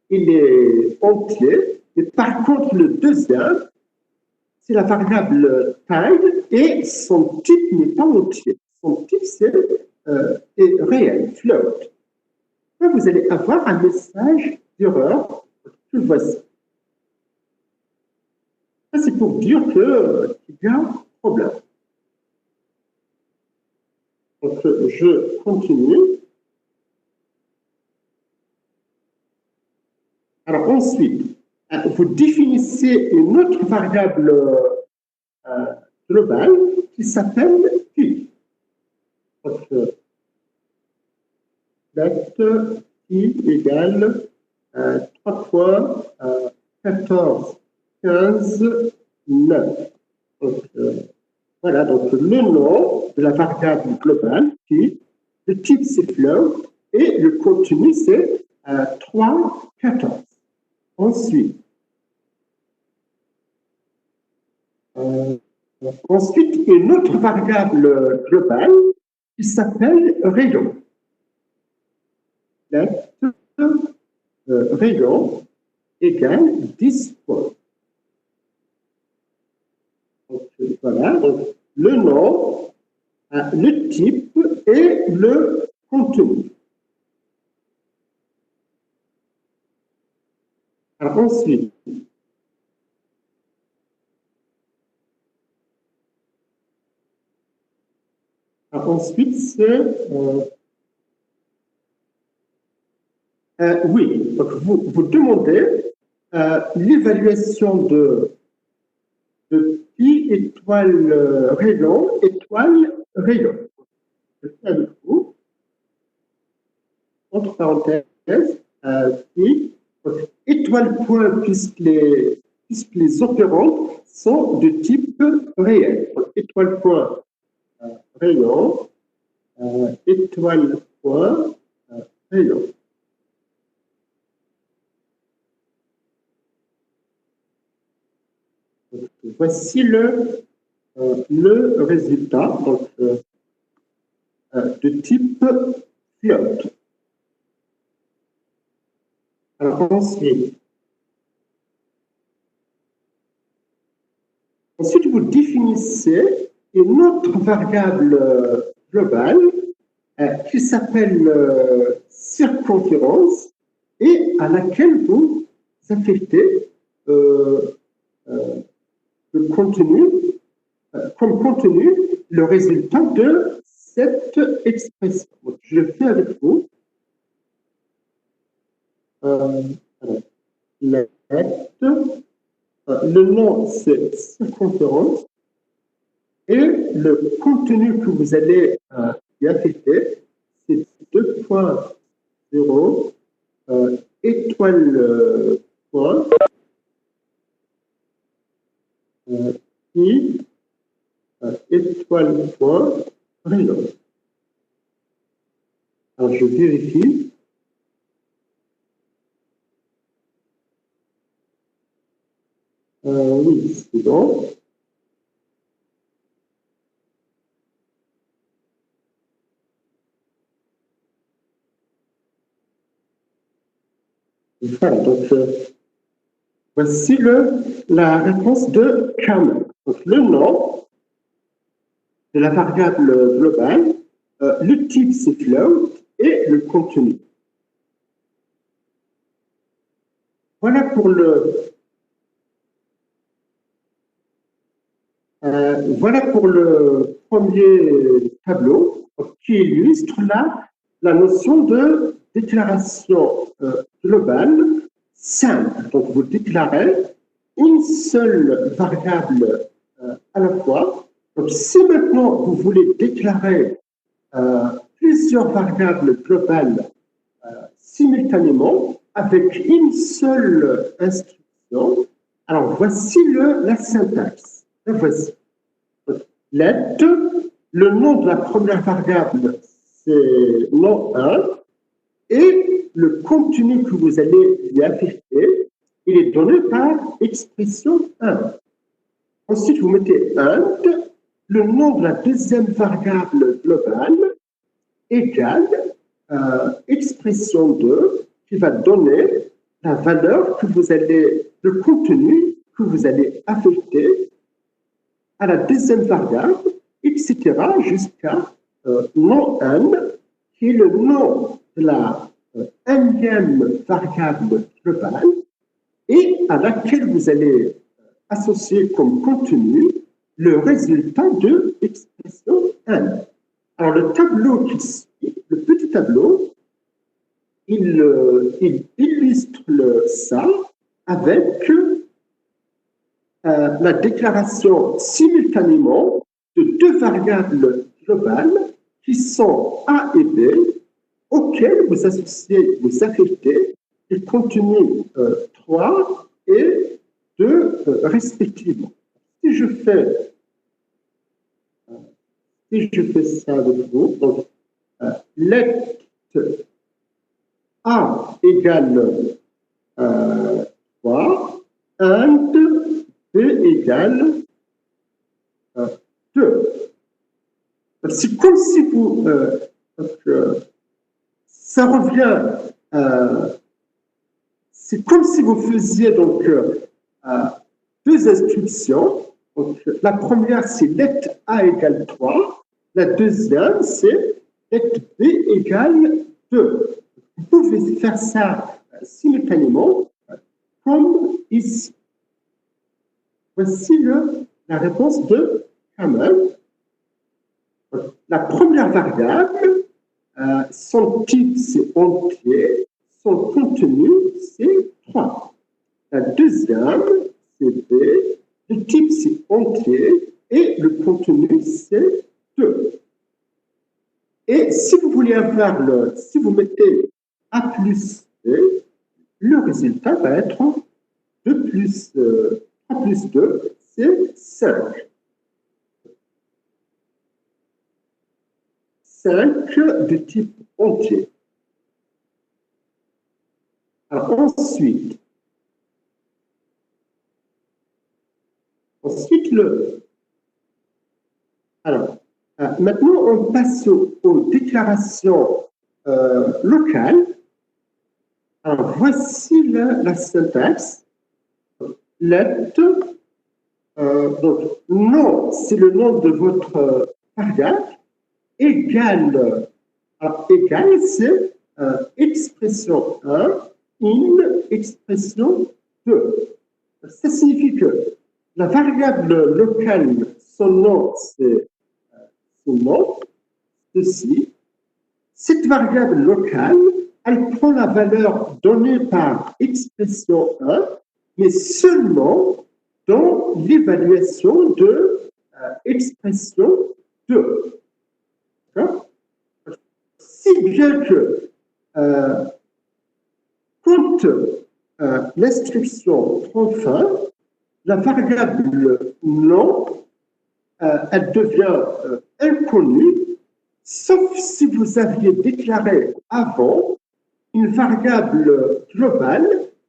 il est entier, et par contre, le deuxième, c'est la variable taille, et son type n'est pas entier. Son type, c'est est réel, float. Là, vous allez avoir un message d'erreur que voici. Ça, c'est pour dire qu'il y a un problème. Donc, je continue. Alors, ensuite, vous définissez une autre variable globale qui s'appelle pi. Donc, i égale 3.14, 15, 9. Donc, voilà, donc le nom de la variable globale, qui, le type c'est float, et le contenu c'est 3.14. Ensuite, une autre variable globale qui s'appelle rayon. Rayon égale 10 points. Donc, voilà, donc, le nom, le type et le contenu. Alors, ensuite c'est oui, donc vous demandez l'évaluation de pi étoile rayon étoile rayon. Je fais avec vous, entre parenthèses, pi, étoile point, puisque les opérandes sont de type réel. Donc, étoile point rayon, étoile point rayon. Donc, voici le résultat donc, de type float. Alors, ensuite, vous définissez une autre variable globale qui s'appelle circonférence et à laquelle vous affectez le contenu, comme contenu, le résultat de cette expression. Donc, je le fais avec vous. Le nom, c'est circonférence. Et le contenu que vous allez y affecter, c'est 2.0 étoile point i étoile point rayon. Alors je vérifie. Oui, c'est bon. Voilà, donc voici la réponse de Camel. Donc le nom de la variable globale, le type c'est float et le contenu. Voilà pour le premier tableau qui illustre la notion de déclaration globale simple. Donc vous déclarez une seule variable à la fois. Donc si maintenant vous voulez déclarer plusieurs variables globales simultanément avec une seule instruction, alors voici la syntaxe. La voici. Let, le nom de la première variable, c'est nom 1, et le contenu que vous allez y affecter, il est donné par expression 1. Ensuite, vous mettez int, le nom de la deuxième variable globale, égale expression 2, qui va donner la valeur que vous allez, le contenu que vous allez affecter à la deuxième variable, etc. jusqu'à nom n, qui est le nom de la nème variable globale et à laquelle vous allez associer comme contenu le résultat de l'expression n. Alors le tableau qui suit, le petit tableau, il illustre ça avec la déclaration simultanément de deux variables globales qui sont A et B, auxquelles vous associez, vous affectez les contenus 3 et 2 respectivement. Si je fais ça avec vous, donc let A égale 3, and B égale 2. C'est comme si vous... ça revient... c'est comme si vous faisiez donc deux instructions. Donc, la première, c'est let A égale 3. La deuxième, c'est let B égale 2. Vous pouvez faire ça simultanément, comme ici. Voici la réponse de Camel. La première variable, son type, c'est entier. Son contenu, c'est 3. La deuxième, c'est B. Le type, c'est entier. Et le contenu, c'est 2. Et si vous voulez avoir si vous mettez A plus B, le résultat va être 2 plus 3 plus 2, c'est 5. 5 de type entier. Alors ensuite, alors, maintenant on passe aux déclarations locales. Alors voici la syntaxe. Let, donc nom, c'est le nom de votre variable, égale, égale c'est expression 1 in expression 2. Ça signifie que la variable locale, son nom, c'est son nom, ceci. Cette variable locale, elle prend la valeur donnée par expression 1, mais seulement dans l'évaluation de expression 2. Si bien que quand l'instruction prend fin, la variable nom, elle devient inconnue, sauf si vous aviez déclaré avant une variable globale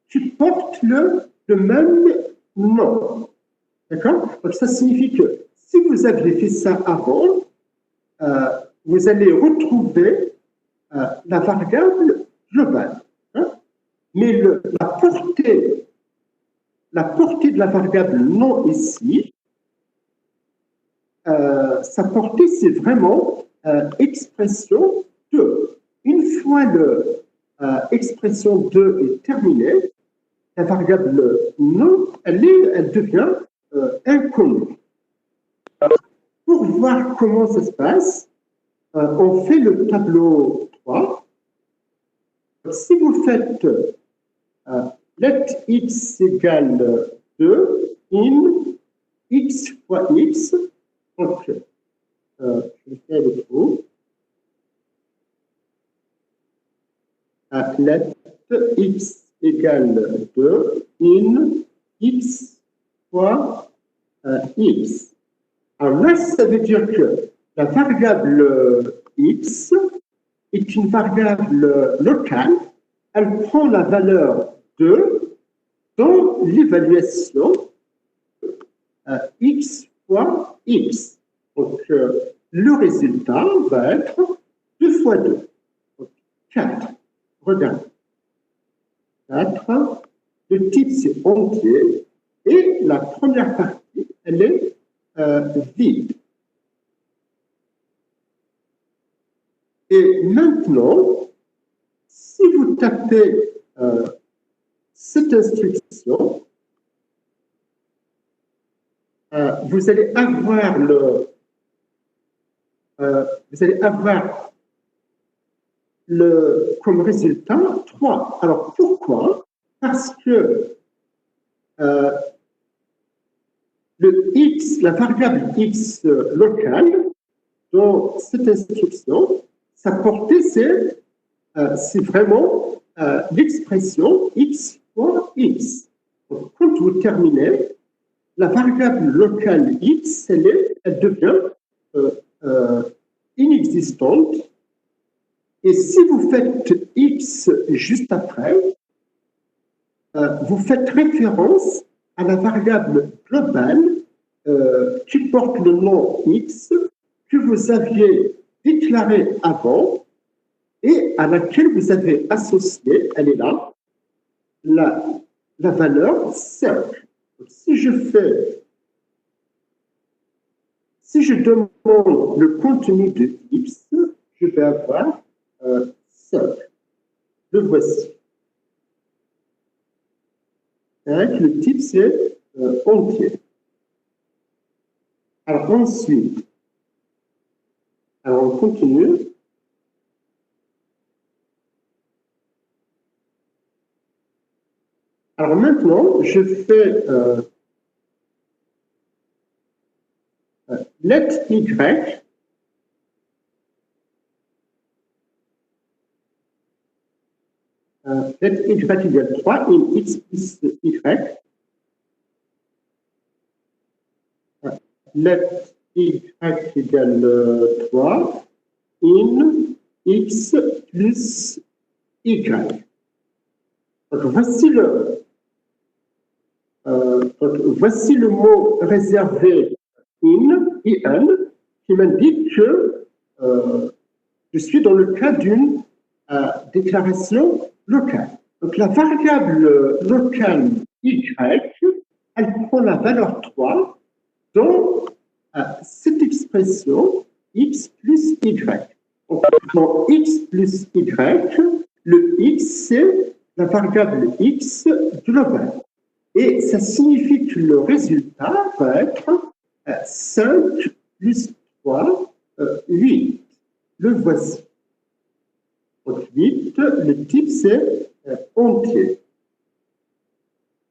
qui porte le même nom. D'accord? Donc ça signifie que si vous aviez fait ça avant, vous allez retrouver la variable globale. Hein? mais la portée de la variable non ici, sa portée, c'est vraiment expression 2. Une fois l'expression 2 est terminée, la variable non, elle devient inconnue. Pour voir comment ça se passe, on fait le tableau 3. Si vous faites let x égale 2 in x fois x, donc je fais le trou, let x égale 2 in x fois x. Alors là, ça veut dire que la variable x est une variable locale. Elle prend la valeur 2 dans l'évaluation x fois x. Donc, le résultat va être 2 fois 2. Donc, 4. Regarde. 4. Le type, c'est entier. Et la première partie, elle est vide. Et maintenant, si vous tapez cette instruction, vous allez avoir comme résultat 3. Alors pourquoi? Parce que le x, la variable x locale dans cette instruction, sa portée, c'est vraiment l'expression x fois x. Donc, quand vous terminez, la variable locale x, elle devient inexistante. Et si vous faites x juste après, vous faites référence à la variable globale qui porte le nom x que vous aviez déclaré avant et à laquelle vous avez associé, elle est là, la valeur 5. Donc, si je demande le contenu de x, je vais avoir 5. Le voici. Le type, c'est entier. Alors ensuite, on continue. Alors maintenant, je fais let y let y égale 3 in x plus y. Let y égale 3 in x plus y. Donc, voici le mot réservé in, qui m'indique que je suis dans le cas d'une déclaration locale. Donc la variable locale y, elle prend la valeur 3 dans cette expression x plus y. Donc, dans x plus y, le x, c'est la variable x globale. Et ça signifie que le résultat va être 5 plus 3, 8. Le voici. Donc 8, le type, c'est entier.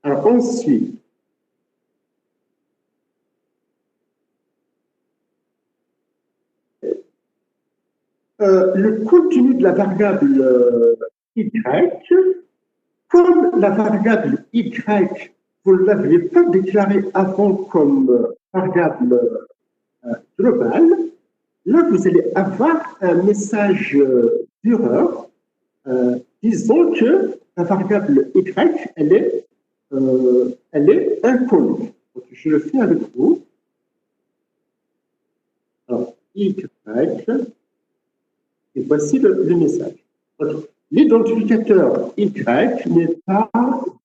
Alors ensuite, le contenu de la variable y, comme la variable y, vous ne l'aviez pas déclarée avant comme variable globale, là, vous allez avoir un message d'erreur disant que la variable y, elle est inconnue. Donc, je le fais avec vous. Alors, y, et voici le message. Donc, l'identificateur Y n'est pas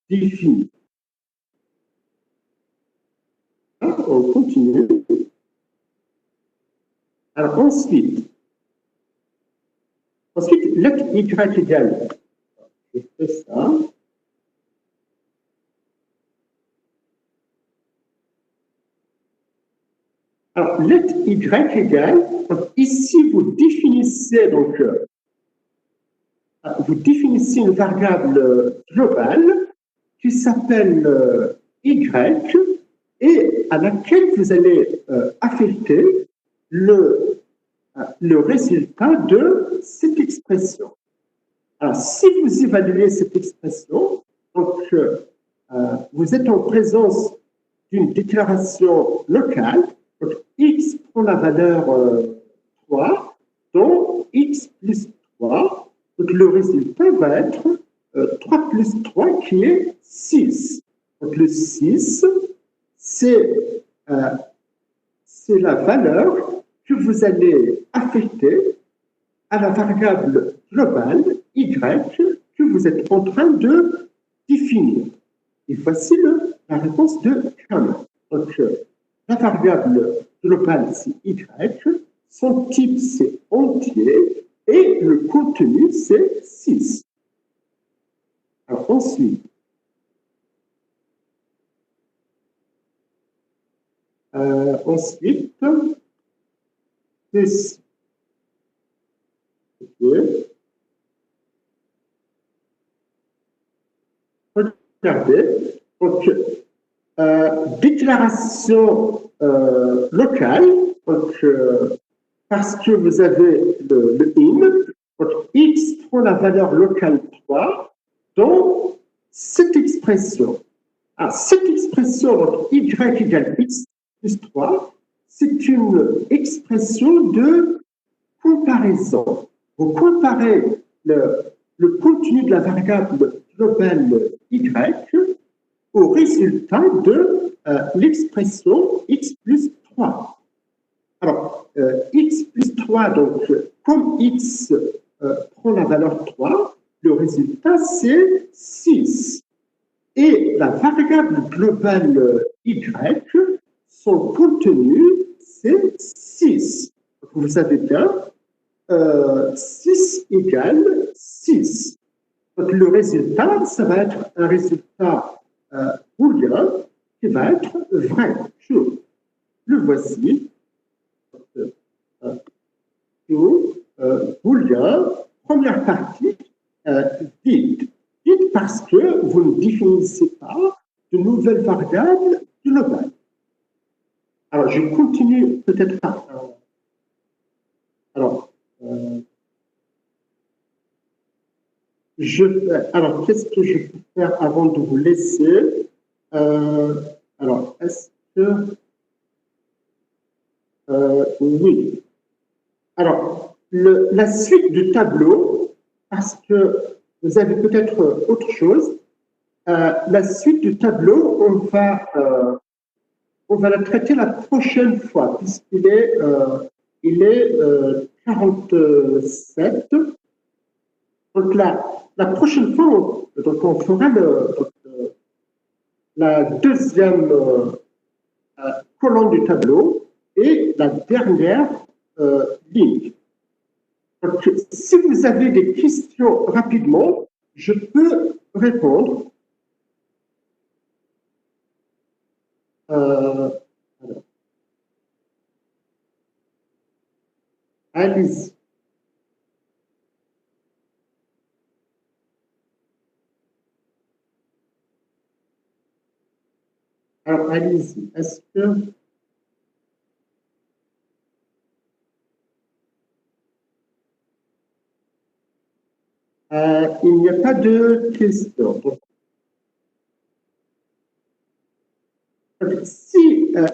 défini. On continue. Alors ensuite, let Y égale, je fais ça. Alors, let Y égale, ici vous définissez donc une variable globale qui s'appelle Y et à laquelle vous allez affecter le résultat de cette expression. Alors, si vous évaluez cette expression, donc, vous êtes en présence d'une déclaration locale, donc x prend la valeur 3, dont x plus 3, donc le résultat va être 3 plus 3 qui est 6. Donc le 6, c'est la valeur que vous allez affecter à la variable globale y que vous êtes en train de définir. Et voici la réponse de Kramer. Donc, la variable globale, c'est y, son type, c'est entier, et le contenu, c'est 6. Alors, ensuite, ceci. Okay. Regardez, donc, déclaration locale, donc, parce que vous avez le in, donc x prend la valeur locale 3, donc cette expression. Ah, cette expression, donc y égale x plus 3, c'est une expression de comparaison. Vous comparez le contenu de la variable globale y au résultat de l'expression x plus 3. Alors, x plus 3, donc, comme x prend la valeur 3, le résultat, c'est 6. Et la variable globale y, son contenu, c'est 6. Donc, vous savez bien, 6 égale 6. Donc, le résultat, ça va être un résultat booléen qui va être vrai. True. Le voici. True, booléen, première partie, vide. Vide parce que vous ne définissez pas de nouvelles variables globales. Alors, je continue peut-être pas. Alors, alors, qu'est-ce que je peux faire avant de vous laisser? Alors, est-ce que... oui. Alors, la suite du tableau, parce que vous avez peut-être autre chose, la suite du tableau, on va la traiter la prochaine fois, puisqu'il est, 47. Donc, la prochaine fois, on fera la deuxième colonne du tableau et la dernière ligne. Donc, si vous avez des questions rapidement, je peux répondre. Allez-y. Alors, allez-y. Est-ce que... il n'y a pas de questions.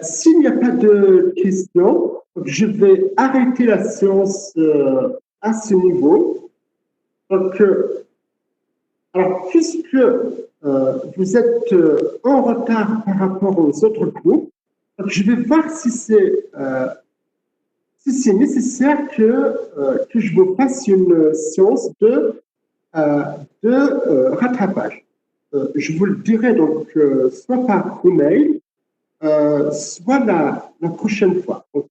S'il n'y a pas de questions, je vais arrêter la séance à ce niveau. Donc, alors, puisque vous êtes en retard par rapport aux autres groupes, je vais voir si c'est nécessaire que je vous fasse une séance de de rattrapage. Je vous le dirai donc soit par email, soit la prochaine fois. Donc,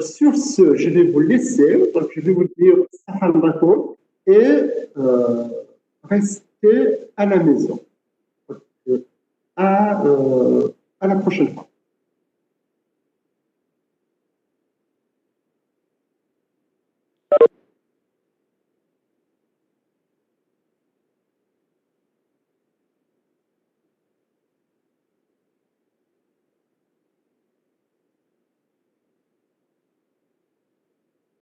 sur ce, je vais vous laisser. Donc, je vais vous dire Salam alaikum et restez à la maison. Donc, à la prochaine fois.